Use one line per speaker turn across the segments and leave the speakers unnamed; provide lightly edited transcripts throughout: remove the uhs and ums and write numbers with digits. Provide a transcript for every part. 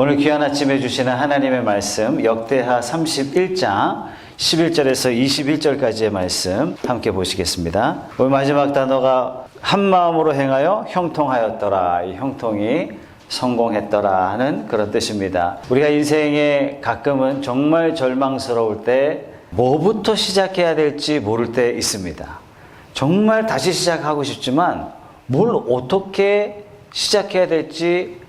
오늘 귀한 아침 해주시는 하나님의 말씀 역대하 31장 11절에서 21절까지의 말씀 함께 보시겠습니다. 오늘 마지막 단어가 한 마음으로 행하여 형통하였더라. 이 형통이 성공했더라 하는 그런 뜻입니다. 우리가 인생에 가끔은 정말 절망스러울 때 뭐부터 시작해야 될지 모를 때 있습니다. 정말 다시 시작하고 싶지만 뭘 어떻게 시작해야 될지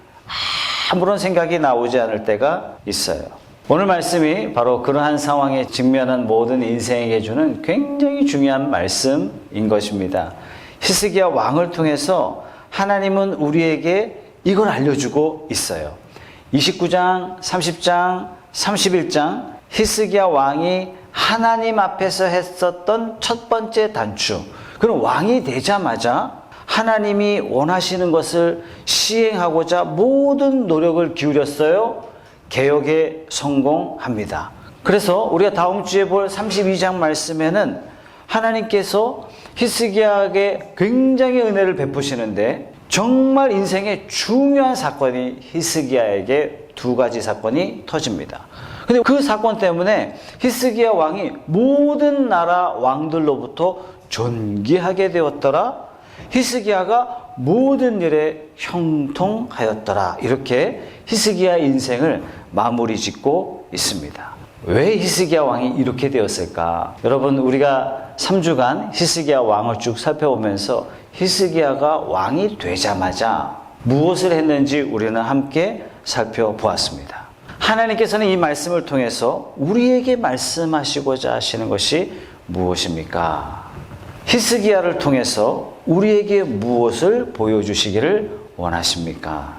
아무런 생각이 나오지 않을 때가 있어요. 오늘 말씀이 바로 그러한 상황에 직면한 모든 인생에게 주는 굉장히 중요한 말씀인 것입니다. 히스기야 왕을 통해서 하나님은 우리에게 이걸 알려주고 있어요. 29장, 30장, 31장 히스기야 왕이 하나님 앞에서 했었던 첫 번째 단추. 그럼 왕이 되자마자 하나님이 원하시는 것을 시행하고자 모든 노력을 기울였어요. 개혁에 성공합니다. 그래서 우리가 다음 주에 볼 32장 말씀에는 하나님께서 히스기야에게 굉장히 은혜를 베푸시는데 정말 인생의 중요한 사건이 히스기야에게 두 가지 사건이 터집니다. 근데 그 사건 때문에 히스기야 왕이 모든 나라 왕들로부터 존귀하게 되었더라. 히스기야가 모든 일에 형통하였더라. 이렇게 히스기야 인생을 마무리 짓고 있습니다. 왜 히스기야 왕이 이렇게 되었을까? 여러분, 우리가 3주간 히스기야 왕을 쭉 살펴보면서 히스기야가 왕이 되자마자 무엇을 했는지 우리는 함께 살펴보았습니다. 하나님께서는 이 말씀을 통해서 우리에게 말씀하시고자 하시는 것이 무엇입니까? 히스기야를 통해서 우리에게 무엇을 보여주시기를 원하십니까?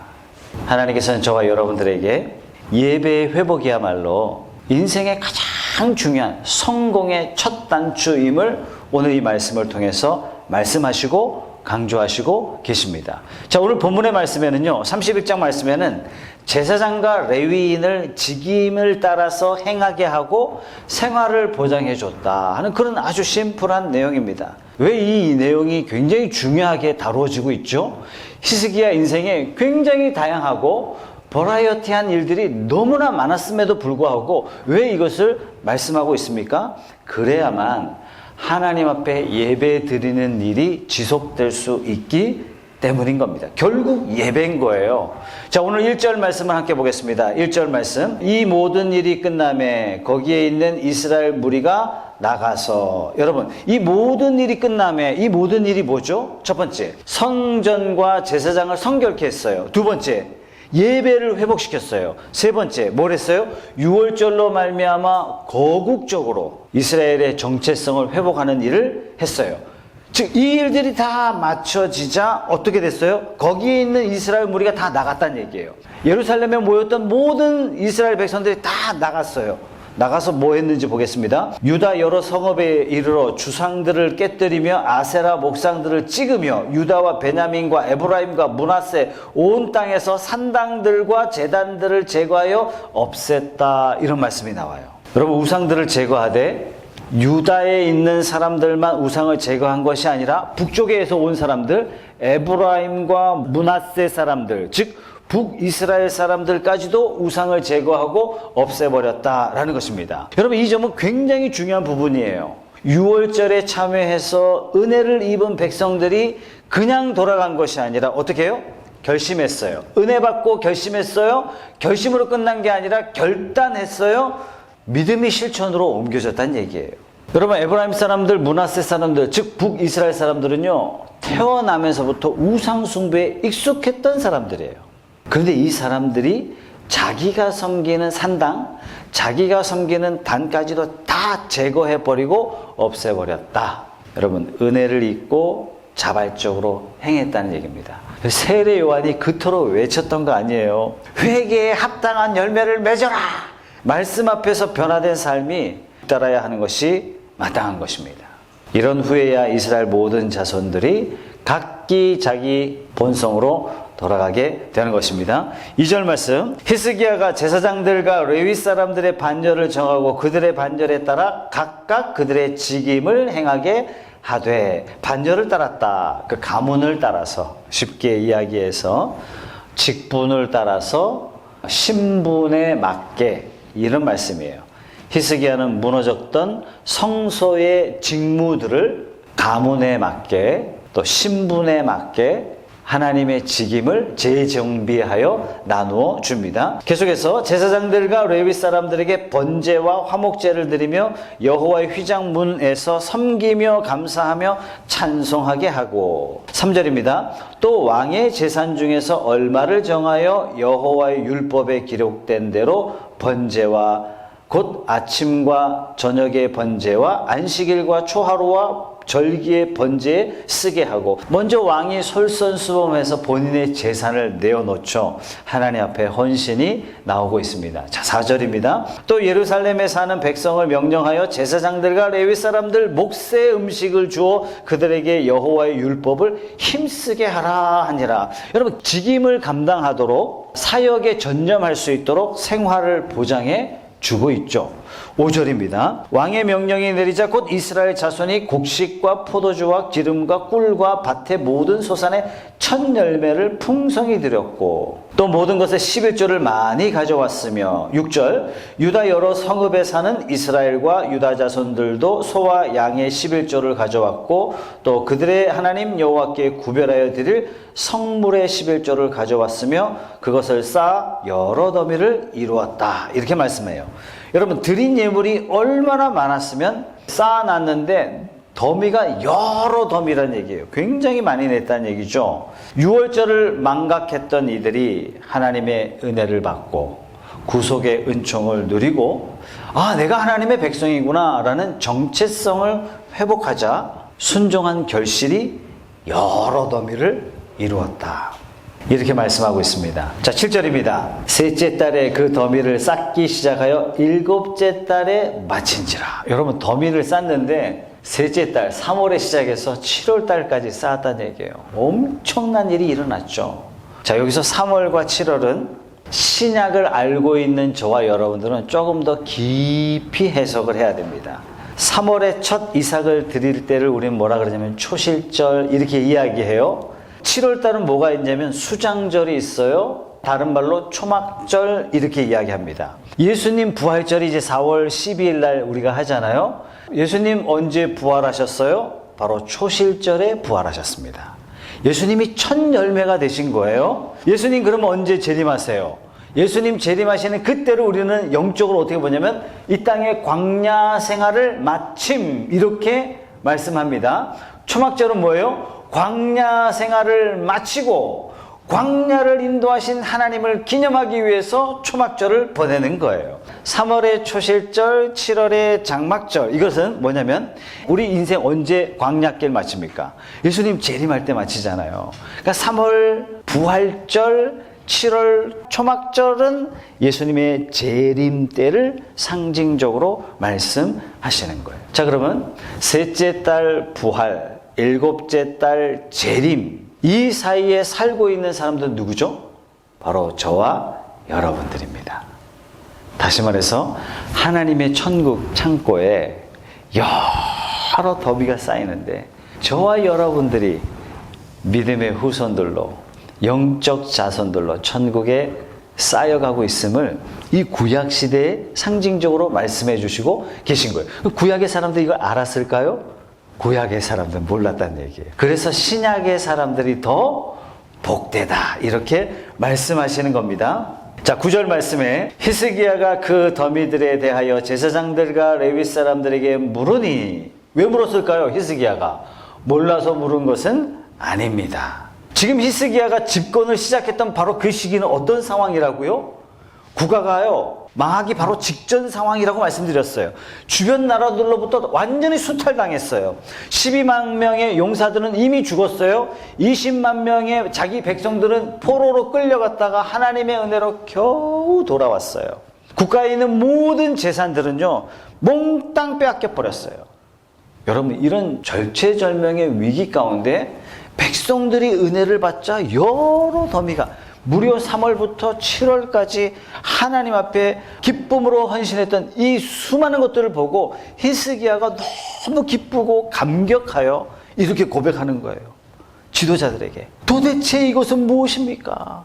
하나님께서는 저와 여러분들에게 예배의 회복이야말로 인생의 가장 중요한 성공의 첫 단추임을 오늘 이 말씀을 통해서 말씀하시고 강조하시고 계십니다. 자, 오늘 본문의 말씀에는요, 31장 말씀에는 제사장과 레위인을 직임을 따라서 행하게 하고 생활을 보장해 줬다 하는 그런 아주 심플한 내용입니다. 왜 이 내용이 굉장히 중요하게 다루어지고 있죠? 히스기야 인생에 굉장히 다양하고 버라이어티한 일들이 너무나 많았음에도 불구하고 왜 이것을 말씀하고 있습니까? 그래야만 하나님 앞에 예배 드리는 일이 지속될 수 있기 때문인 겁니다. 결국 예배인 거예요. 자, 오늘 1절 말씀을 함께 보겠습니다. 1절 말씀. 이 모든 일이 끝남에 거기에 있는 이스라엘 무리가 나가서. 여러분, 이 모든 일이 끝남에 이 모든 일이 뭐죠? 첫 번째, 성전과 제사장을 성결케 했어요. 두 번째, 예배를 회복시켰어요. 세 번째, 뭘 했어요? 유월절로 말미암아 거국적으로 이스라엘의 정체성을 회복하는 일을 했어요. 즉, 이 일들이 다 맞춰지자 어떻게 됐어요? 거기에 있는 이스라엘 무리가 다 나갔다는 얘기예요. 예루살렘에 모였던 모든 이스라엘 백성들이 다 나갔어요. 나가서 뭐 했는지 보겠습니다. 유다 여러 성읍에 이르러 주상들을 깨뜨리며 아세라 목상들을 찍으며 유다와 베냐민과 에브라임과 므낫세 온 땅에서 산당들과 제단들을 제거하여 없앴다. 이런 말씀이 나와요. 여러분, 우상들을 제거하되 유다에 있는 사람들만 우상을 제거한 것이 아니라 북쪽에서 온 사람들, 에브라임과 므낫세 사람들, 즉 북이스라엘 사람들까지도 우상을 제거하고 없애버렸다라는 것입니다. 여러분, 이 점은 굉장히 중요한 부분이에요. 유월절에 참여해서 은혜를 입은 백성들이 그냥 돌아간 것이 아니라 어떻게 해요? 결심했어요. 은혜 받고 결심했어요. 결심으로 끝난 게 아니라 결단했어요. 믿음이 실천으로 옮겨졌다는 얘기예요. 여러분, 에브라임 사람들, 므낫세 사람들, 즉 북이스라엘 사람들은요, 태어나면서부터 우상 숭배에 익숙했던 사람들이에요. 그런데 이 사람들이 자기가 섬기는 산당, 자기가 섬기는 단까지도 다 제거해버리고 없애버렸다. 여러분, 은혜를 잊고 자발적으로 행했다는 얘기입니다. 세례 요한이 그토록 외쳤던 거 아니에요. 회개에 합당한 열매를 맺어라. 말씀 앞에서 변화된 삶이 따라야 하는 것이 마땅한 것입니다. 이런 후에야 이스라엘 모든 자손들이 각기 자기 본성으로 돌아가게 되는 것입니다. 2절 말씀. 히스기야가 제사장들과 레위 사람들의 반열을 정하고 그들의 반열에 따라 각각 그들의 직임을 행하게 하되. 반열을 따랐다. 그 가문을 따라서, 쉽게 이야기해서 직분을 따라서 신분에 맞게, 이런 말씀이에요. 히스기야는 무너졌던 성소의 직무들을 가문에 맞게, 또 신분에 맞게 하나님의 직임을 재정비하여 나누어 줍니다. 계속해서 제사장들과 레위 사람들에게 번제와 화목제를 드리며 여호와의 휘장문에서 섬기며 감사하며 찬송하게 하고, 3절입니다. 또 왕의 재산 중에서 얼마를 정하여 여호와의 율법에 기록된 대로 번제와 곧 아침과 저녁의 번제와 안식일과 초하루와 절기의 번제에 쓰게 하고, 먼저 왕이 솔선수범해서 본인의 재산을 내어놓죠. 하나님 앞에 헌신이 나오고 있습니다. 자, 4절입니다. 또 예루살렘에 사는 백성을 명령하여 제사장들과 레위 사람들 몫의 음식을 주어 그들에게 여호와의 율법을 힘쓰게 하라 하니라. 여러분, 직임을 감당하도록 사역에 전념할 수 있도록 생활을 보장해 주고 있죠. 5절입니다. 왕의 명령이 내리자 곧 이스라엘 자손이 곡식과 포도주와 기름과 꿀과 밭의 모든 소산의 첫 열매를 풍성히 드렸고, 또 모든 것의 11조를 많이 가져왔으며, 6절 유다 여러 성읍에 사는 이스라엘과 유다 자손들도 소와 양의 11조를 가져왔고, 또 그들의 하나님 여호와께 구별하여 드릴 성물의 11조를 가져왔으며 그것을 쌓아 여러 더미를 이루었다. 이렇게 말씀해요. 여러분, 드린 예물이 얼마나 많았으면 쌓아놨는데 더미가 여러 더미라는 얘기예요. 굉장히 많이 냈다는 얘기죠. 유월절을 망각했던 이들이 하나님의 은혜를 받고 구속의 은총을 누리고, 아, 내가 하나님의 백성이구나 라는 정체성을 회복하자 순종한 결실이 여러 더미를 이루었다. 이렇게 말씀하고 있습니다. 자, 7절입니다. 셋째 달에 그 더미를 쌓기 시작하여 일곱째 달에 마친지라. 여러분, 더미를 쌓는데 셋째 달 3월에 시작해서 7월 달까지 쌓았다는 얘기예요. 엄청난 일이 일어났죠. 자, 여기서 3월과 7월은 신약을 알고 있는 저와 여러분들은 조금 더 깊이 해석을 해야 됩니다. 3월에 첫 이삭을 드릴 때를 우리는 뭐라 그러냐면 초실절 이렇게 이야기해요. 7월 달은 뭐가 있냐면 수장절이 있어요. 다른 말로 초막절 이렇게 이야기합니다. 예수님 부활절이 이제 4월 12일 날 우리가 하잖아요. 예수님 언제 부활하셨어요? 바로 초실절에 부활하셨습니다. 예수님이 첫 열매가 되신 거예요. 예수님 그러면 언제 재림하세요? 예수님 재림하시는 그때를 우리는 영적으로 어떻게 보냐면 이 땅의 광야 생활을 마침 이렇게 말씀합니다. 초막절은 뭐예요? 광야 생활을 마치고 광야를 인도하신 하나님을 기념하기 위해서 초막절을 보내는 거예요. 3월의 초실절, 7월의 장막절, 이것은 뭐냐면 우리 인생 언제 광야길 마칩니까? 예수님 재림할 때 마치잖아요. 그러니까 3월 부활절, 7월 초막절은 예수님의 재림 때를 상징적으로 말씀하시는 거예요. 자, 그러면 셋째 달 부활, 일곱째 달 재림, 이 사이에 살고 있는 사람들은 누구죠? 바로 저와 여러분들입니다. 다시 말해서 하나님의 천국 창고에 여러 더미가 쌓이는데 저와 여러분들이 믿음의 후손들로, 영적 자손들로 천국에 쌓여가고 있음을 이 구약시대에 상징적으로 말씀해 주시고 계신 거예요. 구약의 사람들이 이걸 알았을까요? 구약의 사람들은 몰랐다는 얘기예요. 그래서 신약의 사람들이 더 복되다 이렇게 말씀하시는 겁니다. 자, 9절 말씀에 히스기야가 그 더미들에 대하여 제사장들과 레위 사람들에게 물으니, 왜 물었을까요? 히스기야가 몰라서 물은 것은 아닙니다. 지금 히스기야가 집권을 시작했던 바로 그 시기는 어떤 상황이라고요? 국가가요 망하기 바로 직전 상황이라고 말씀드렸어요. 주변 나라들로부터 완전히 수탈당했어요. 12만 명의 용사들은 이미 죽었어요. 20만 명의 자기 백성들은 포로로 끌려갔다가 하나님의 은혜로 겨우 돌아왔어요. 국가에 있는 모든 재산들은요 몽땅 빼앗겨 버렸어요. 여러분, 이런 절체절명의 위기 가운데 백성들이 은혜를 받자 여러 더미가 무려 3월부터 7월까지 하나님 앞에 기쁨으로 헌신했던 이 수많은 것들을 보고 히스기야가 너무 기쁘고 감격하여 이렇게 고백하는 거예요. 지도자들에게. 도대체 이것은 무엇입니까?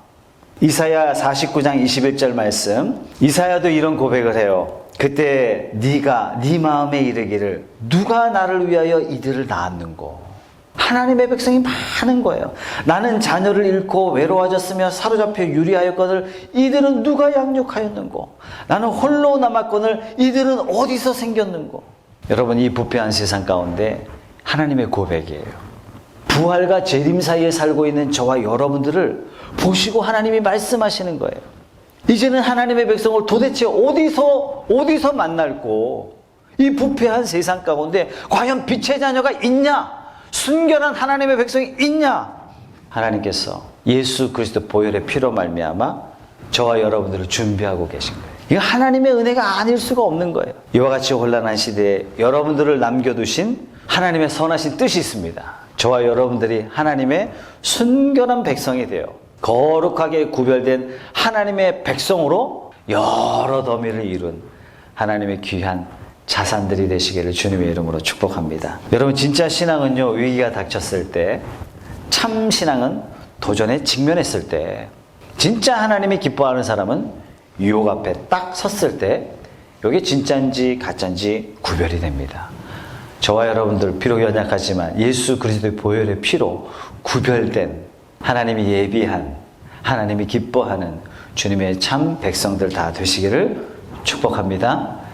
이사야 49장 21절 말씀. 이사야도 이런 고백을 해요. 그때 네가 네 마음에 이르기를 누가 나를 위하여 이들을 낳았는고. 하나님의 백성이 많은 거예요. 나는 자녀를 잃고 외로워졌으며 사로잡혀 유리하였거늘 이들은 누가 양육하였는고. 나는 홀로 남았거늘 이들은 어디서 생겼는고. 여러분, 이 부패한 세상 가운데 하나님의 고백이에요. 부활과 재림 사이에 살고 있는 저와 여러분들을 보시고 하나님이 말씀하시는 거예요. 이제는 하나님의 백성을 도대체 어디서 만날고, 이 부패한 세상 가운데 과연 빛의 자녀가 있냐? 순결한 하나님의 백성이 있냐? 하나님께서 예수 그리스도 보혈의 피로 말미암아 저와 여러분들을 준비하고 계신 거예요. 이거 하나님의 은혜가 아닐 수가 없는 거예요. 이와 같이 혼란한 시대에 여러분들을 남겨두신 하나님의 선하신 뜻이 있습니다. 저와 여러분들이 하나님의 순결한 백성이 되어 거룩하게 구별된 하나님의 백성으로 여러 더미를 이룬 하나님의 귀한 자산들이 되시기를 주님의 이름으로 축복합니다. 여러분, 진짜 신앙은요, 위기가 닥쳤을 때, 참 신앙은 도전에 직면했을 때, 진짜 하나님이 기뻐하는 사람은 유혹 앞에 딱 섰을 때 이게 진짜인지 가짜인지 구별이 됩니다. 저와 여러분들 비록 연약하지만 예수 그리스도의 보혈의 피로 구별된, 하나님이 예비한, 하나님이 기뻐하는 주님의 참 백성들 다 되시기를 축복합니다.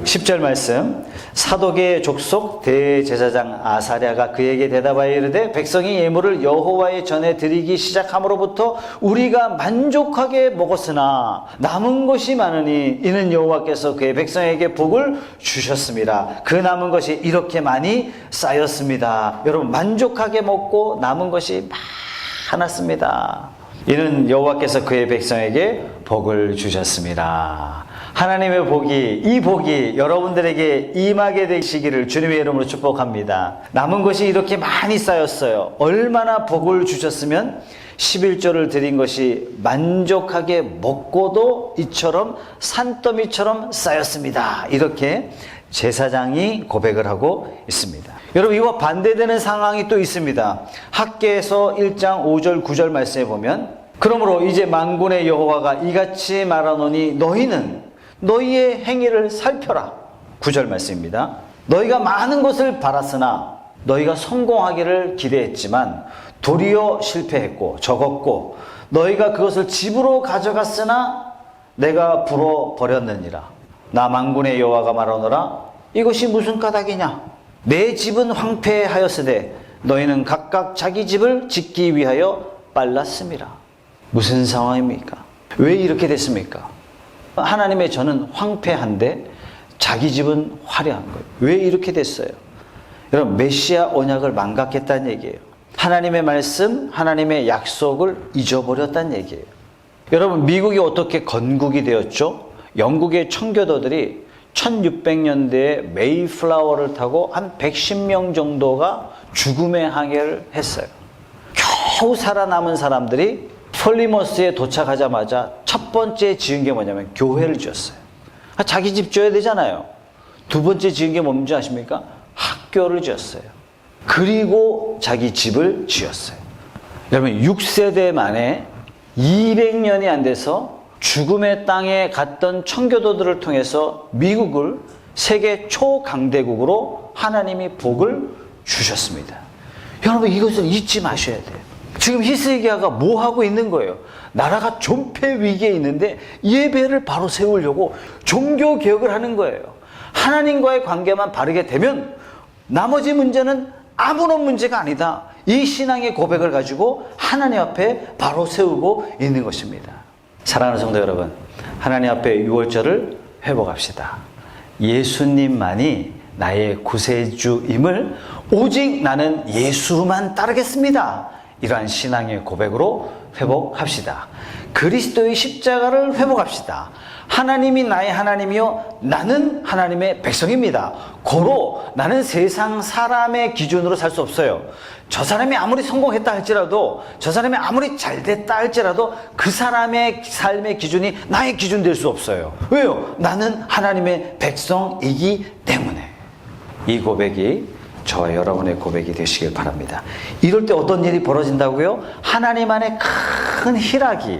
10절 말씀. 사독의 족속 대제사장 아사랴가 그에게 대답하여 이르되 백성이 예물을 여호와의 전에 드리기 시작함으로부터 우리가 만족하게 먹었으나 남은 것이 많으니 이는 여호와께서 그의 백성에게 복을 주셨습니다. 그 남은 것이 이렇게 많이 쌓였습니다. 여러분, 만족하게 먹고 남은 것이 많았습니다. 이는 여호와께서 그의 백성에게 복을 주셨습니다. 하나님의 복이, 이 복이 여러분들에게 임하게 되시기를 주님의 이름으로 축복합니다. 남은 것이 이렇게 많이 쌓였어요. 얼마나 복을 주셨으면 11조를 드린 것이 만족하게 먹고도 이처럼 산더미처럼 쌓였습니다. 이렇게 제사장이 고백을 하고 있습니다. 여러분, 이와 반대되는 상황이 또 있습니다. 학개서 1장 5절 9절 말씀에 보면, 그러므로 이제 만군의 여호와가 이같이 말하노니 너희는 너희의 행위를 살펴라. 9절 말씀입니다. 너희가 많은 것을 바랐으나 너희가 성공하기를 기대했지만 도리어 실패했고 적었고 너희가 그것을 집으로 가져갔으나 내가 불어버렸느니라. 나 만군의 여호와가 말하노라. 이것이 무슨 까닭이냐? 내 집은 황폐하였으되 너희는 각각 자기 집을 짓기 위하여 빨랐음이라. 무슨 상황입니까? 왜 이렇게 됐습니까? 하나님의 전은 황폐한데 자기 집은 화려한 거예요. 왜 이렇게 됐어요? 여러분, 메시아 언약을 망각했다는 얘기예요. 하나님의 말씀, 하나님의 약속을 잊어버렸다는 얘기예요. 여러분, 미국이 어떻게 건국이 되었죠? 영국의 청교도들이 1600년대에 메이플라워를 타고 한 110명 정도가 죽음의 항해를 했어요. 겨우 살아남은 사람들이 폴리머스에 도착하자마자 첫 번째 지은 게 뭐냐면 교회를 지었어요. 자기 집 지어야 되잖아요. 두 번째 지은 게 뭔지 아십니까? 학교를 지었어요. 그리고 자기 집을 지었어요. 여러분, 6세대 만에 200년이 안 돼서 죽음의 땅에 갔던 청교도들을 통해서 미국을 세계 초강대국으로 하나님이 복을 주셨습니다. 여러분, 이것을 잊지 마셔야 돼요. 지금 히스기야가 뭐 하고 있는 거예요? 나라가 존폐 위기에 있는데 예배를 바로 세우려고 종교 개혁을 하는 거예요. 하나님과의 관계만 바르게 되면 나머지 문제는 아무런 문제가 아니다. 이 신앙의 고백을 가지고 하나님 앞에 바로 세우고 있는 것입니다. 사랑하는 성도 여러분, 하나님 앞에 유월절을 회복합시다. 예수님만이 나의 구세주임을 오직 나는 예수만 따르겠습니다. 이러한 신앙의 고백으로 회복합시다. 그리스도의 십자가를 회복합시다. 하나님이 나의 하나님이요 나는 하나님의 백성입니다. 고로 나는 세상 사람의 기준으로 살 수 없어요. 저 사람이 아무리 성공했다 할지라도, 저 사람이 아무리 잘됐다 할지라도 그 사람의 삶의 기준이 나의 기준 될 수 없어요. 왜요? 나는 하나님의 백성이기 때문에. 이 고백이 저와 여러분의 고백이 되시길 바랍니다. 이럴 때 어떤 일이 벌어진다고요? 하나님 안에 큰 희락이,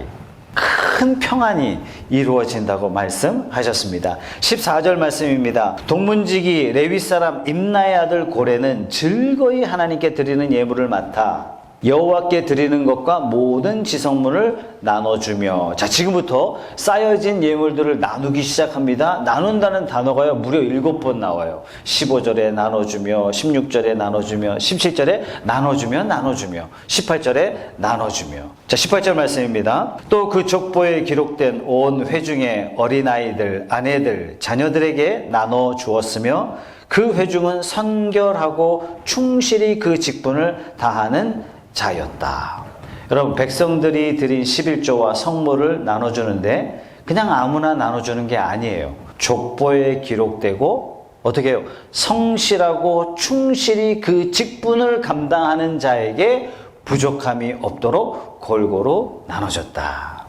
큰 평안이 이루어진다고 말씀하셨습니다. 14절 말씀입니다. 동문지기 레위 사람 임나의 아들 고레는 즐거이 하나님께 드리는 예물을 맡아 여호와께 드리는 것과 모든 지성문을 나눠주며, 자, 지금부터 쌓여진 예물들을 나누기 시작합니다. 나눈다는 단어가요 무려 7번 나와요. 15절에 나눠주며, 16절에 나눠주며, 17절에 나눠주며 18절에 나눠주며. 자, 18절 말씀입니다. 또 그 족보에 기록된 온 회중의 어린아이들, 아내들, 자녀들에게 나눠주었으며 그 회중은 선결하고 충실히 그 직분을 다하는 자였다. 여러분, 백성들이 드린 11조와 성물을 나눠주는데 그냥 아무나 나눠주는 게 아니에요. 족보에 기록되고 어떻게 해요? 성실하고 충실히 그 직분을 감당하는 자에게 부족함이 없도록 골고루 나눠줬다.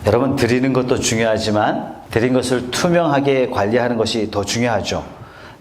여러분, 드리는 것도 중요하지만 드린 것을 투명하게 관리하는 것이 더 중요하죠.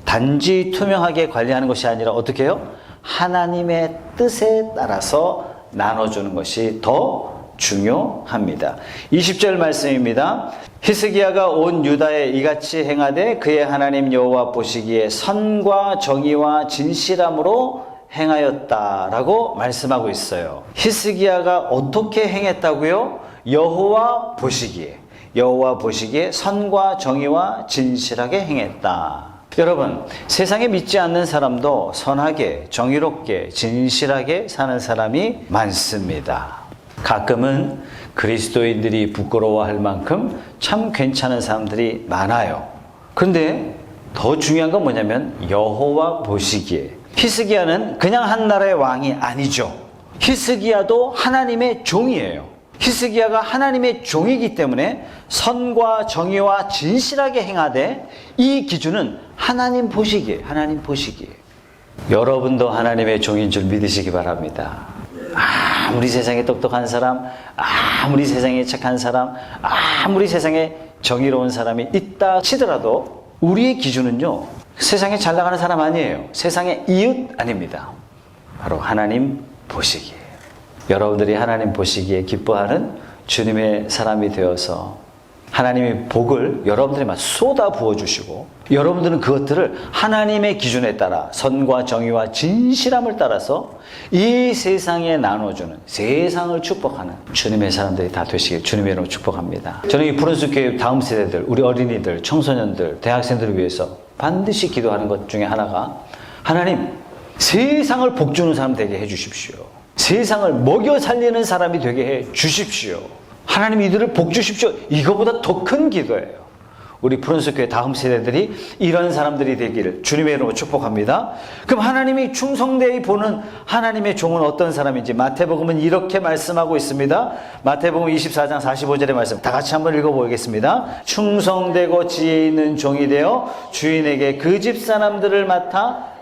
단지 투명하게 관리하는 것이 아니라 어떻게 해요? 하나님의 뜻에 따라서 나눠주는 것이 더 중요합니다. 20절 말씀입니다. 히스기야가 온 유다에 이같이 행하되 그의 하나님 여호와 보시기에 선과 정의와 진실함으로 행하였다라고 말씀하고 있어요. 히스기야가 어떻게 행했다고요? 여호와 보시기에 선과 정의와 진실하게 행했다. 여러분, 세상에 믿지 않는 사람도 선하게, 정의롭게, 진실하게 사는 사람이 많습니다. 가끔은 그리스도인들이 부끄러워할 만큼 참 괜찮은 사람들이 많아요. 그런데 더 중요한 건 뭐냐면 여호와 보시기에, 히스기야는 그냥 한 나라의 왕이 아니죠. 히스기야도 하나님의 종이에요. 히스기야가 하나님의 종이기 때문에 선과 정의와 진실하게 행하되 이 기준은 하나님 보시기에. 여러분도 하나님의 종인 줄 믿으시기 바랍니다. 아무리 세상에 똑똑한 사람, 아무리 세상에 착한 사람, 아무리 세상에 정의로운 사람이 있다 치더라도 우리의 기준은요, 세상에 잘 나가는 사람 아니에요. 세상의 이웃 아닙니다. 바로 하나님 보시기에. 여러분들이 하나님 보시기에 기뻐하는 주님의 사람이 되어서 하나님의 복을 여러분들에게 쏟아 부어주시고, 여러분들은 그것들을 하나님의 기준에 따라 선과 정의와 진실함을 따라서 이 세상에 나눠주는, 세상을 축복하는 주님의 사람들이 다 되시길 주님의 이름으로 축복합니다. 저는 이 푸른숲교회 다음 세대들, 우리 어린이들, 청소년들, 대학생들을 위해서 반드시 기도하는 것 중에 하나가, 하나님, 세상을 복주는 사람 되게 해주십시오. 세상을 먹여 살리는 사람이 되게 해 주십시오. 하나님, 이들을 복 주십시오. 이거보다 더 큰 기도예요. 우리 푸른숲교회 다음 세대들이 이런 사람들이 되기를 주님의 이름으로 축복합니다. 그럼 하나님이 충성되이 보는 하나님의 종은 어떤 사람인지 마태복음은 이렇게 말씀하고 있습니다. 마태복음 24장 45절의 말씀 다 같이 한번 읽어보겠습니다. 충성되고 지혜 있는 종이 되어 주인에게 그 집 사람들을 맡아,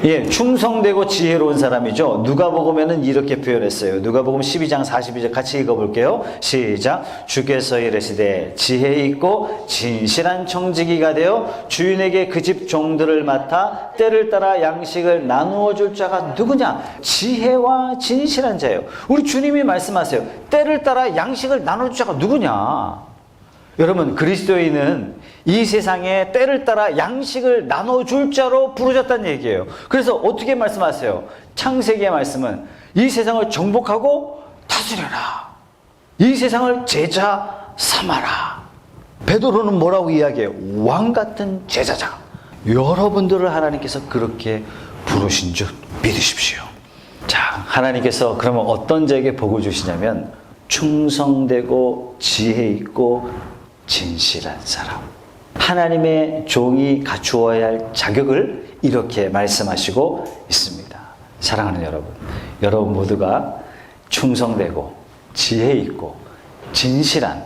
예, 충성되고 지혜로운 사람이죠. 누가복음에는 이렇게 표현했어요. 누가복음 12장 42절 같이 읽어볼게요. 시작. 주께서 이르시되 지혜 있고 진실한 청지기가 되어 주인에게 그 집 종들을 맡아 때를 따라 양식을 나누어 줄 자가 누구냐? 지혜와 진실한 자예요. 우리 주님이 말씀하세요. 때를 따라 양식을 나눠 줄 자가 누구냐? 여러분, 그리스도인은 이 세상에 때를 따라 양식을 나눠줄 자로 부르셨다는 얘기예요. 그래서 어떻게 말씀하세요? 창세기의 말씀은 이 세상을 정복하고 다스려라. 이 세상을 제자 삼아라. 베드로는 뭐라고 이야기해요? 왕 같은 제자장. 여러분들을 하나님께서 그렇게 부르신 줄 믿으십시오. 자, 하나님께서 그러면 어떤 자에게 복을 주시냐면 충성되고 지혜 있고 진실한 사람, 하나님의 종이 갖추어야 할 자격을 이렇게 말씀하시고 있습니다. 사랑하는 여러분, 여러분 모두가 충성되고 지혜 있고 진실한,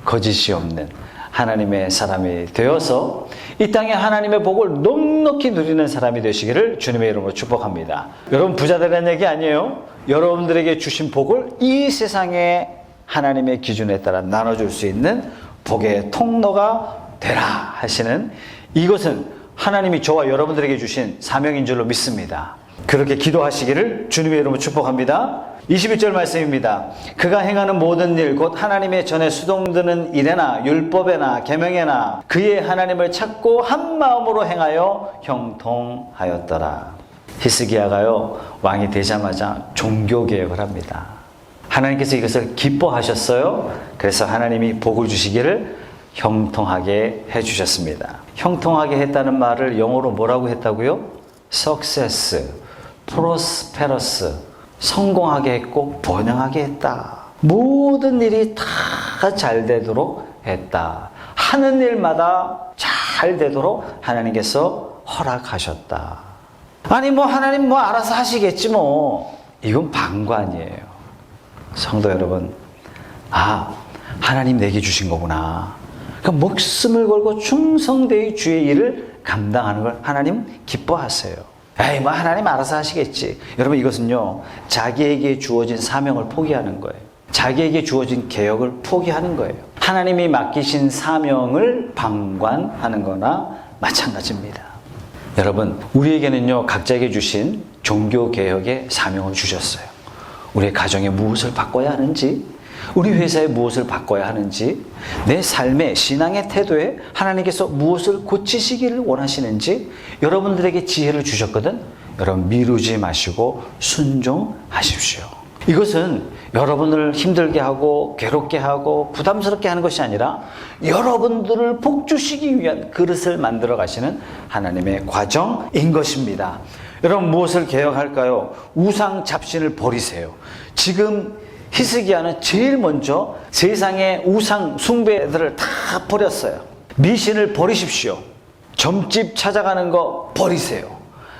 거짓이 없는 하나님의 사람이 되어서 이 땅에 하나님의 복을 넉넉히 누리는 사람이 되시기를 주님의 이름으로 축복합니다. 여러분, 부자 되라는 얘기 아니에요. 여러분들에게 주신 복을 이 세상에 하나님의 기준에 따라 나눠줄 수 있는 복의 통로가 되라 하시는, 이것은 하나님이 저와 여러분들에게 주신 사명인 줄로 믿습니다. 그렇게 기도하시기를 주님의 이름으로 축복합니다. 21절 말씀입니다. 그가 행하는 모든 일 곧 하나님의 전에 수동드는 일에나 율법에나 계명에나 그의 하나님을 찾고 한 마음으로 행하여 형통하였더라. 히스기야가요 왕이 되자마자 종교개혁을 합니다. 하나님께서 이것을 기뻐하셨어요. 그래서 하나님이 복을 주시기를 형통하게 해주셨습니다. 형통하게 했다는 말을 영어로 뭐라고 했다고요? success, prosperous, 성공하게 했고 번영하게 했다. 모든 일이 다 잘 되도록 했다. 하는 일마다 잘 되도록 하나님께서 허락하셨다. 아니 하나님 알아서 하시겠지 이건 방관이에요. 성도 여러분, 하나님 내게 주신 거구나. 그러니까 목숨을 걸고 충성되이 주의 일을 감당하는 걸 하나님 기뻐하세요. 에이 하나님 알아서 하시겠지. 여러분, 이것은요 자기에게 주어진 사명을 포기하는 거예요. 자기에게 주어진 계획을 포기하는 거예요. 하나님이 맡기신 사명을 방관하는 거나 마찬가지입니다. 여러분, 우리에게는요 각자에게 주신 종교개혁의 사명을 주셨어요. 우리의 가정에 무엇을 바꿔야 하는지, 우리 회사에 무엇을 바꿔야 하는지, 내 삶의 신앙의 태도에 하나님께서 무엇을 고치시기를 원하시는지 여러분들에게 지혜를 주셨거든. 여러분, 미루지 마시고 순종하십시오. 이것은 여러분을 힘들게 하고 괴롭게 하고 부담스럽게 하는 것이 아니라 여러분들을 복주시기 위한 그릇을 만들어 가시는 하나님의 과정인 것입니다. 여러분, 무엇을 개혁할까요? 우상 잡신을 버리세요. 지금 히스기야는 제일 먼저 세상의 우상 숭배들을 다 버렸어요. 미신을 버리십시오. 점집 찾아가는 거 버리세요.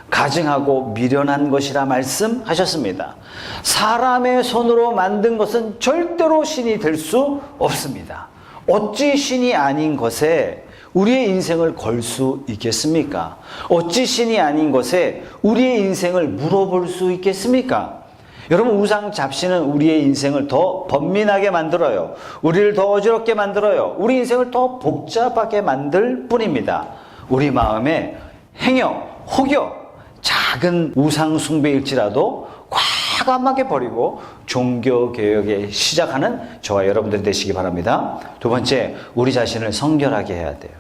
가증하고 미련한 것이라 말씀하셨습니다. 사람의 손으로 만든 것은 절대로 신이 될 수 없습니다. 어찌 신이 아닌 것에 우리의 인생을 걸 수 있겠습니까? 어찌 신이 아닌 것에 우리의 인생을 물어볼 수 있겠습니까? 여러분, 우상 잡신은 우리의 인생을 더 번민하게 만들어요. 우리를 더 어지럽게 만들어요. 우리 인생을 더 복잡하게 만들 뿐입니다. 우리 마음에 행여 혹여 작은 우상 숭배일지라도 과감하게 버리고 종교개혁에 시작하는 저와 여러분들이 되시기 바랍니다. 두 번째, 우리 자신을 성결하게 해야 돼요.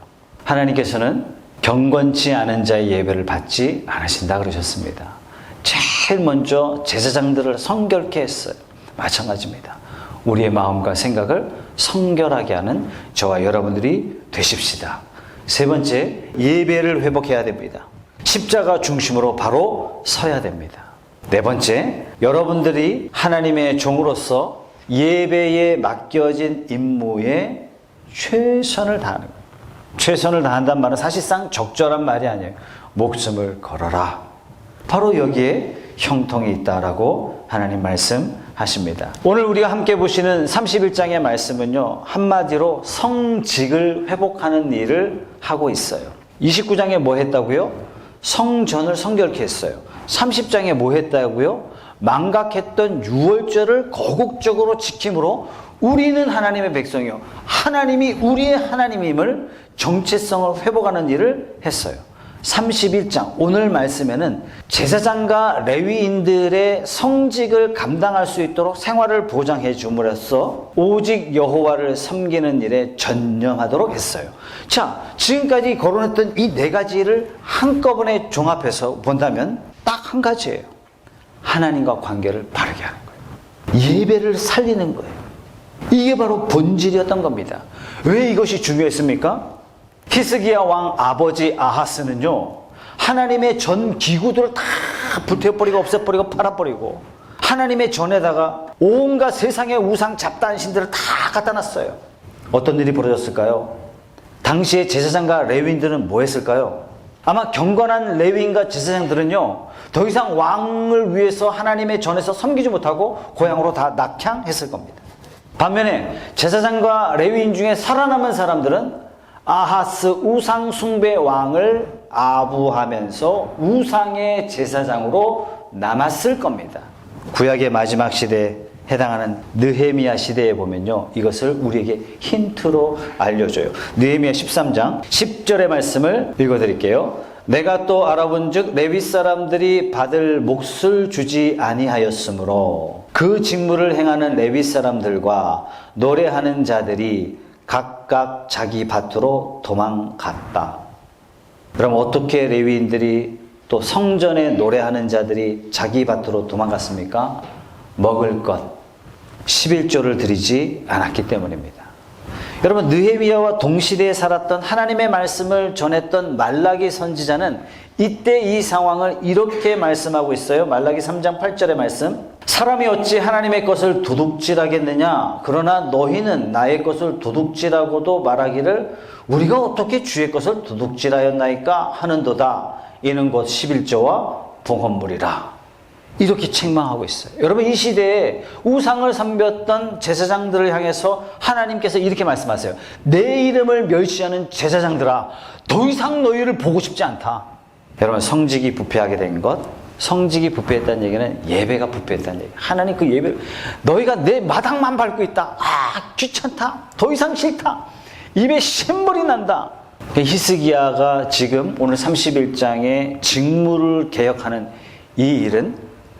하나님께서는 경건치 않은 자의 예배를 받지 않으신다 그러셨습니다. 제일 먼저 제사장들을 성결케 했어요. 마찬가지입니다. 우리의 마음과 생각을 성결하게 하는 저와 여러분들이 되십시다. 세 번째, 예배를 회복해야 됩니다. 십자가 중심으로 바로 서야 됩니다. 네 번째, 여러분들이 하나님의 종으로서 예배에 맡겨진 임무에 최선을 다하는 거예요. 최선을 다한다는 말은 사실상 적절한 말이 아니에요. 목숨을 걸어라. 바로 여기에 형통이 있다라고 하나님 말씀하십니다. 오늘 우리가 함께 보시는 31장의 말씀은요, 한마디로 성직을 회복하는 일을 하고 있어요. 29장에 뭐 했다고요? 성전을 성결케 했어요. 30장에 뭐 했다고요? 망각했던 유월절을 거국적으로 지킴으로 우리는 하나님의 백성이요, 하나님이 우리의 하나님임을 정체성을 회복하는 일을 했어요. 31장 오늘 말씀에는 제사장과 레위인들의 성직을 감당할 수 있도록 생활을 보장해 줌으로써 오직 여호와를 섬기는 일에 전념하도록 했어요. 자, 지금까지 거론했던 이 네 가지를 한꺼번에 종합해서 본다면 딱 한 가지예요. 하나님과 관계를 바르게 하는 거예요. 예배를 살리는 거예요. 이게 바로 본질이었던 겁니다. 왜 이것이 중요했습니까? 히스기야 왕 아버지 아하스는요, 하나님의 전 기구들을 다 불태워버리고 없애버리고 팔아버리고 하나님의 전에다가 온갖 세상의 우상 잡단신들을 다 갖다 놨어요. 어떤 일이 벌어졌을까요? 당시에 제사장과 레위인들은 뭐 했을까요? 아마 경건한 레위인과 제사장들은요, 더 이상 왕을 위해서 하나님의 전에서 섬기지 못하고 고향으로 다 낙향했을 겁니다. 반면에 제사장과 레위인 중에 살아남은 사람들은 아하스 우상 숭배 왕을 아부하면서 우상의 제사장으로 남았을 겁니다. 구약의 마지막 시대에 해당하는 느헤미야 시대에 보면요, 이것을 우리에게 힌트로 알려줘요. 느헤미야 13장 10절의 말씀을 읽어드릴게요. 내가 또 알아본즉 레위 사람들이 받을 몫을 주지 아니하였으므로 그 직무를 행하는 레위 사람들과 노래하는 자들이 각각 자기 밭으로 도망갔다. 그럼 어떻게 레위인들이 또 성전에 노래하는 자들이 자기 밭으로 도망갔습니까? 먹을 것 11조를 드리지 않았기 때문입니다. 여러분, 느헤미야와 동시대에 살았던 하나님의 말씀을 전했던 말라기 선지자는 이때 이 상황을 이렇게 말씀하고 있어요. 말라기 3장 8절의 말씀. 사람이 어찌 하나님의 것을 도둑질하겠느냐? 그러나 너희는 나의 것을 도둑질하고도 말하기를 우리가 어떻게 주의 것을 도둑질하였나이까 하는도다. 이는 곧 11조와 봉헌물이라. 이렇게 책망하고 있어요. 여러분, 이 시대에 우상을 섬겼던 제사장들을 향해서 하나님께서 이렇게 말씀하세요. 내 이름을 멸시하는 제사장들아, 더 이상 너희를 보고 싶지 않다. 여러분, 성직이 부패하게 된 것, 성직이 부패했다는 얘기는 예배가 부패했다는 얘기. 하나님 그 예배를, 너희가 내 마당만 밟고 있다. 아, 귀찮다. 더 이상 싫다. 입에 신물이 난다. 히스기야가 지금 오늘 31장의 직무를 개혁하는 이 일은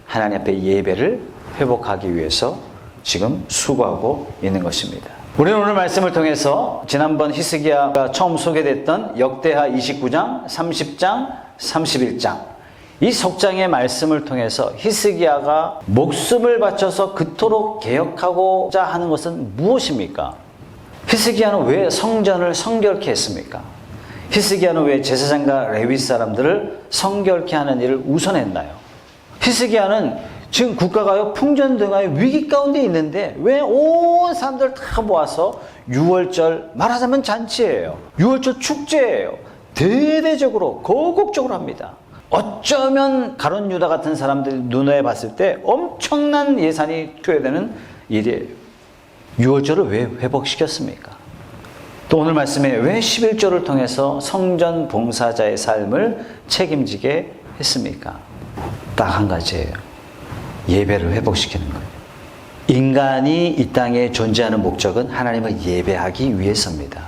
하나님 앞에 예배를 회복하기 위해서 지금 수고하고 있는 것입니다. 우리는 오늘 말씀을 통해서 지난번 히스기야가 처음 소개됐던 역대하 29장, 30장, 31장 이 석장의 말씀을 통해서 히스기야가 목숨을 바쳐서 그토록 개혁하고자 하는 것은 무엇입니까? 히스기야는 왜 성전을 성결케 했습니까? 히스기야는 왜 제사장과 레위 사람들을 성결케 하는 일을 우선했나요? 히스기야는 지금 국가가요 풍전등화의 위기 가운데 있는데 왜 온 사람들 다 모아서 6월절, 말하자면 잔치예요. 6월절 축제예요. 대대적으로 거국적으로 합니다. 어쩌면 가룟 유다 같은 사람들 눈에 봤을 때 엄청난 예산이 투여되는 일이에요. 6월절을 왜 회복시켰습니까? 또 오늘 말씀에 왜 11조를 통해서 성전 봉사자의 삶을 책임지게 했습니까? 딱 한 가지예요. 예배를 회복시키는 거예요. 인간이 이 땅에 존재하는 목적은 하나님을 예배하기 위해서입니다.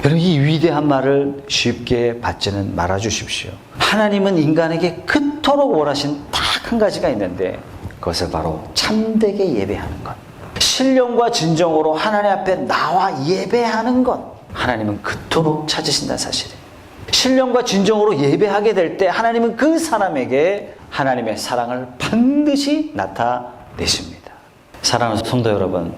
여러분, 이 위대한 말을 쉽게 받지는 말아주십시오. 하나님은 인간에게 그토록 원하신 딱 한 가지가 있는데 그것을 바로 참되게 예배하는 것. 신령과 진정으로 하나님 앞에 나와 예배하는 것. 하나님은 그토록 찾으신다는 사실이에요. 신령과 진정으로 예배하게 될 때 하나님은 그 사람에게 하나님의 사랑을 반드시 나타내십니다. 사랑하는 성도 여러분,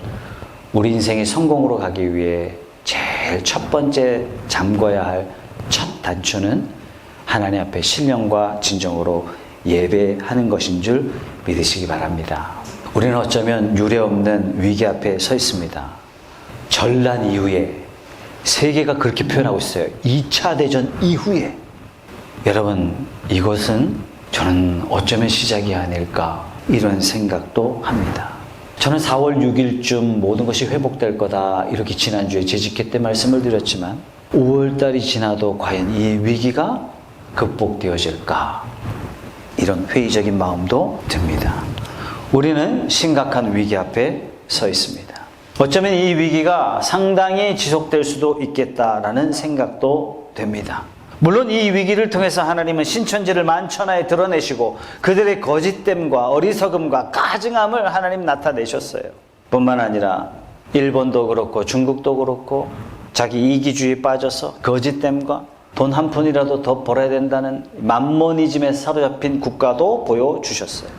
우리 인생이 성공으로 가기 위해 제일 첫 번째 잠궈야 할 첫 단추는 하나님 앞에 신령과 진정으로 예배하는 것인 줄 믿으시기 바랍니다. 우리는 어쩌면 유례없는 위기 앞에 서 있습니다. 전란 이후에 세계가 그렇게 표현하고 있어요. 2차 대전 이후에. 여러분, 이것은 저는 어쩌면 시작이 아닐까 이런 생각도 합니다. 저는 4월 6일쯤 모든 것이 회복될 거다 이렇게 지난주에 재직회 때 말씀을 드렸지만 5월달이 지나도 과연 이 위기가 극복되어질까 이런 회의적인 마음도 듭니다. 우리는 심각한 위기 앞에 서 있습니다. 어쩌면 이 위기가 상당히 지속될 수도 있겠다라는 생각도 됩니다. 물론 이 위기를 통해서 하나님은 신천지를 만천하에 드러내시고 그들의 거짓됨과 어리석음과 가증함을 하나님 나타내셨어요. 뿐만 아니라 일본도 그렇고 중국도 그렇고 자기 이기주의에 빠져서 거짓됨과 돈 한 푼이라도 더 벌어야 된다는 만모니즘에 사로잡힌 국가도 보여주셨어요.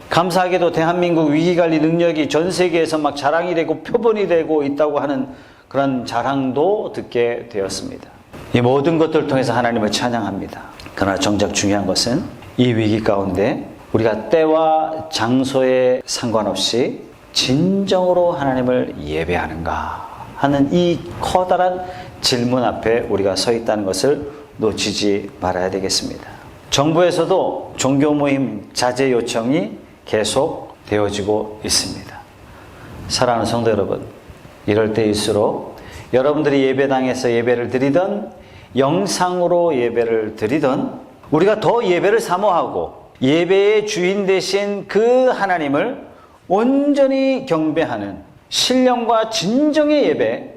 감사하게도 대한민국 위기관리 능력이 전 세계에서 막 자랑이 되고 표본이 되고 있다고 하는 그런 자랑도 듣게 되었습니다. 이 모든 것들을 통해서 하나님을 찬양합니다. 그러나 정작 중요한 것은 이 위기 가운데 우리가 때와 장소에 상관없이 진정으로 하나님을 예배하는가 하는 이 커다란 질문 앞에 우리가 서 있다는 것을 놓치지 말아야 되겠습니다. 정부에서도 종교 모임 자제 요청이 계속 되어지고 있습니다. 사랑하는 성도 여러분, 이럴 때일수록 여러분들이 예배당에서 예배를 드리던 영상으로 예배를 드리던 우리가 더 예배를 사모하고 예배의 주인 되신 그 하나님을 온전히 경배하는 신령과 진정의 예배,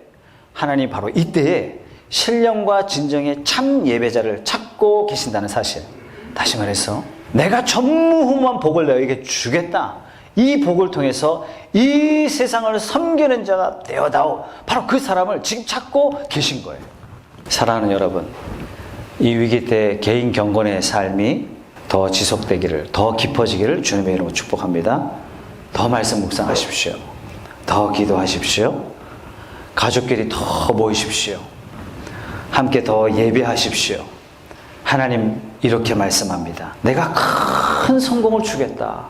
하나님 바로 이때에 신령과 진정의 참 예배자를 찾고 계신다는 사실. 다시 말해서 내가 전무후무한 복을 너에게 주겠다. 이 복을 통해서 이 세상을 섬기는 자가 되어다오. 바로 그 사람을 지금 찾고 계신 거예요. 사랑하는 여러분, 이 위기 때 개인 경건의 삶이 더 지속되기를, 더 깊어지기를 주님의 이름으로 축복합니다. 더 말씀 묵상하십시오. 더 기도하십시오. 가족끼리 더 모이십시오. 함께 더 예배하십시오. 하나님 이렇게 말씀합니다. 내가 큰 성공을 주겠다.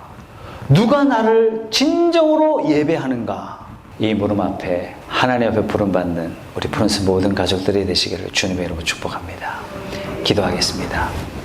누가 나를 진정으로 예배하는가? 이 물음 앞에 하나님 앞에 부름받는 우리 프런스 모든 가족들이 되시기를 주님의 이름으로 축복합니다. 기도하겠습니다.